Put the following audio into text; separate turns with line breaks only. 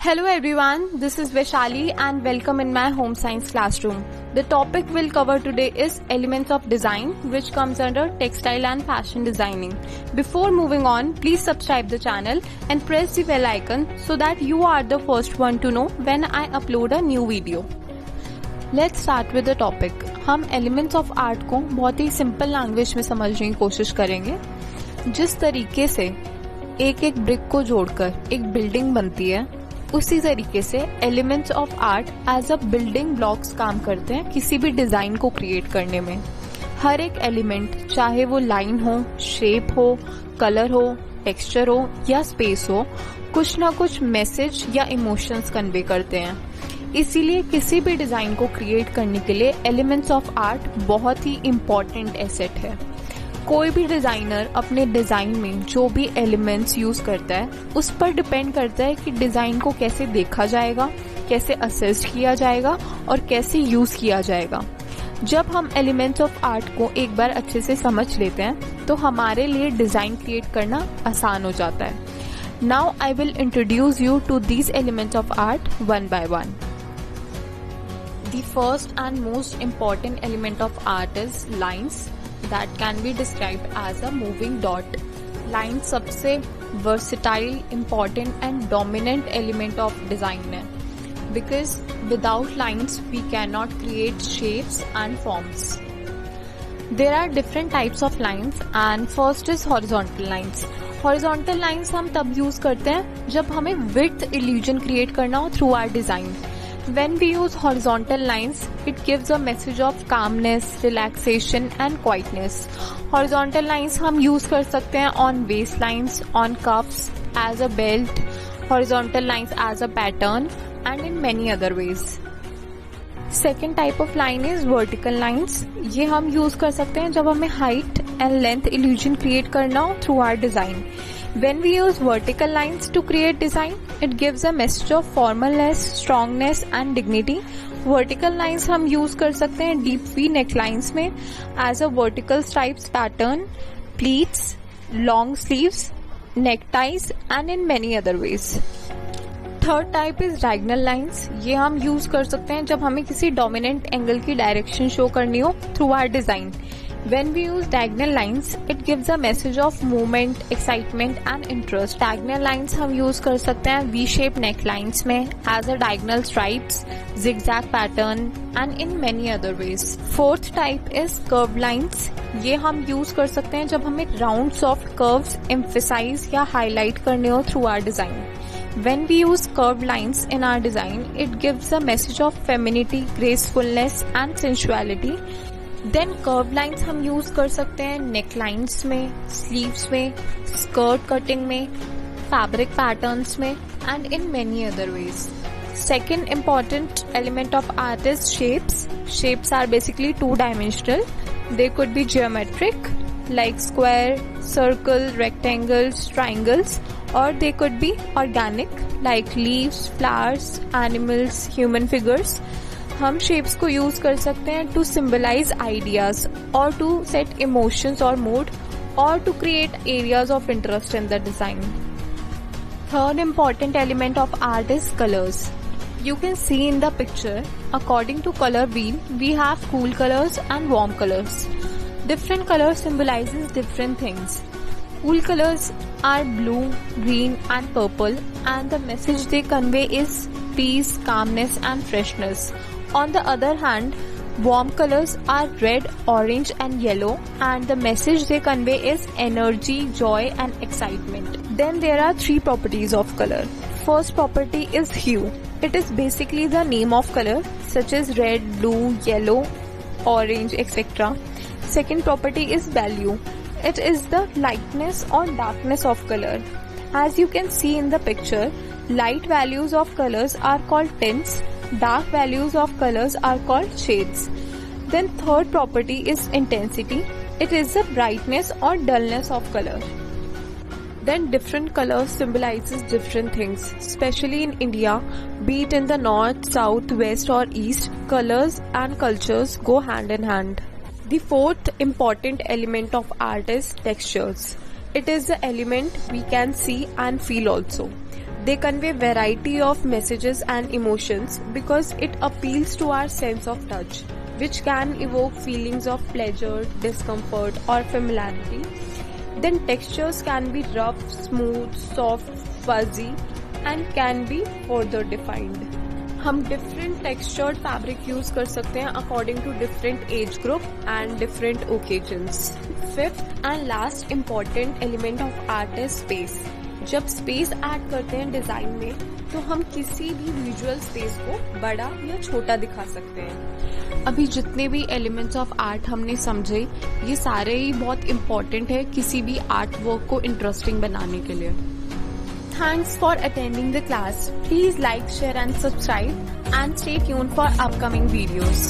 Hello everyone, this is Vaishali and welcome in my home science classroom. The topic we'll cover today is elements of design, which comes under textile and fashion designing. Before moving on, please subscribe the channel and press the bell icon so that you are the first one to know when I upload a new video. Let's start with the topic. हम elements of art को बहुत ही simple language में समझने की कोशिश करेंगे. जिस तरीके से एक एक ब्रिक को जोड़कर एक बिल्डिंग बनती है, उसी तरीके से elements of art as a building blocks काम करते हैं किसी भी डिजाइन को क्रिएट करने में. हर एक एलिमेंट, चाहे वो लाइन हो, शेप हो, कलर हो, टेक्सचर हो या स्पेस हो, कुछ ना कुछ मैसेज या इमोशंस कन्वे करते हैं. इसीलिए किसी भी डिजाइन को क्रिएट करने के लिए एलिमेंट्स ऑफ आर्ट बहुत ही इम्पोर्टेंट एसेट है. कोई भी डिजाइनर अपने डिजाइन में जो भी एलिमेंट्स यूज करता है, उस पर डिपेंड करता है कि डिजाइन को कैसे देखा जाएगा, कैसे असेस किया जाएगा और कैसे यूज किया जाएगा. जब हम एलिमेंट्स ऑफ आर्ट को एक बार अच्छे से समझ लेते हैं तो हमारे लिए डिजाइन क्रिएट करना आसान हो जाता है. Now I will introduce you to these elements of art one by one. The first and most important element of art is lines that can be described as a moving dot. Lines सबसे versatile, important and dominant element of design है, because without lines we cannot create shapes and forms. There are different types of lines and first is horizontal lines. Horizontal lines हम तब use करते हैं जब हमें width illusion create करना हो through our design. When we use horizontal lines, it gives a message of calmness, relaxation and quietness. Horizontal lines हम use कर सकते हैं on waistlines, on cuffs, as a belt, horizontal lines as a pattern and in many other ways. Second type of line is vertical lines. ये हम use कर सकते हैं जब हमें height and length illusion create करना हो through our design. When we use vertical lines to create design, it gives a message of formalness, strongness and dignity. Vertical lines हम use कर सकते हैं deep V necklines में as a vertical stripes pattern, pleats, long sleeves, neckties and in many other ways. Third type is diagonal lines. ये हम use कर सकते हैं जब हमें किसी dominant angle की direction show करनी हो through our design. When we use diagonal lines, it gives a message of movement, excitement and interest. Diagonal lines हम use कर सकते हैं V-shaped necklines में as a diagonal stripes, zigzag pattern and in many other ways. Fourth type is curved lines. ये हम use कर सकते हैं जब हमें round soft curves emphasize या highlight करने हो through our design. When we use curved lines in our design, it gives a message of femininity, gracefulness and sensuality. Then curved lines हम use कर सकते हैं necklines में, sleeves में, skirt cutting में, fabric patterns में and in many other ways. Second important element of art is shapes. Shapes are basically two-dimensional. They could be geometric like square, circle, rectangles, triangles, or they could be organic like leaves, flowers, animals, human figures. हम shapes को use कर सकते हैं to symbolise ideas और to set emotions और mood और to create areas of interest in the design. Third important element of art is colours. You can see in the picture, according to color wheel, we have cool colors and warm colors. Different colors symbolizes different things. Cool colors are blue, green and purple and the message they convey is peace, calmness and freshness. On the other hand, warm colors are red, orange and yellow and the message they convey is energy, joy and excitement. Then there are three properties of color. First property is hue. It is basically the name of color such as red, blue, yellow, orange, etc. Second property is value. It is the lightness or darkness of color. As you can see in the picture, light values of colors are called tints. Dark values of colors are called shades. Then third property is intensity. It is the brightness or dullness of color. Then different colors symbolizes different things. Especially in India, be it in the north, south, west or east, colors and cultures go hand in hand. The fourth important element of art is textures. It is the element we can see and feel also. They convey variety of messages and emotions because it appeals to our sense of touch, which can evoke feelings of pleasure, discomfort or familiarity. Then textures can be rough, smooth, soft, fuzzy and can be further defined. हम different textured fabric use कर सकते हैं according to different age group and different occasions. Fifth and last important element of art is space. जब space add करते हैं design में तो हम किसी भी विजुअल स्पेस को बड़ा या छोटा दिखा सकते हैं. अभी जितने भी एलिमेंट्स ऑफ आर्ट हमने समझे ये सारे ही बहुत इम्पोर्टेंट है किसी भी आर्ट वर्क को इंटरेस्टिंग बनाने के लिए. Thanks for attending the class. Please like, share and subscribe and stay tuned for upcoming videos.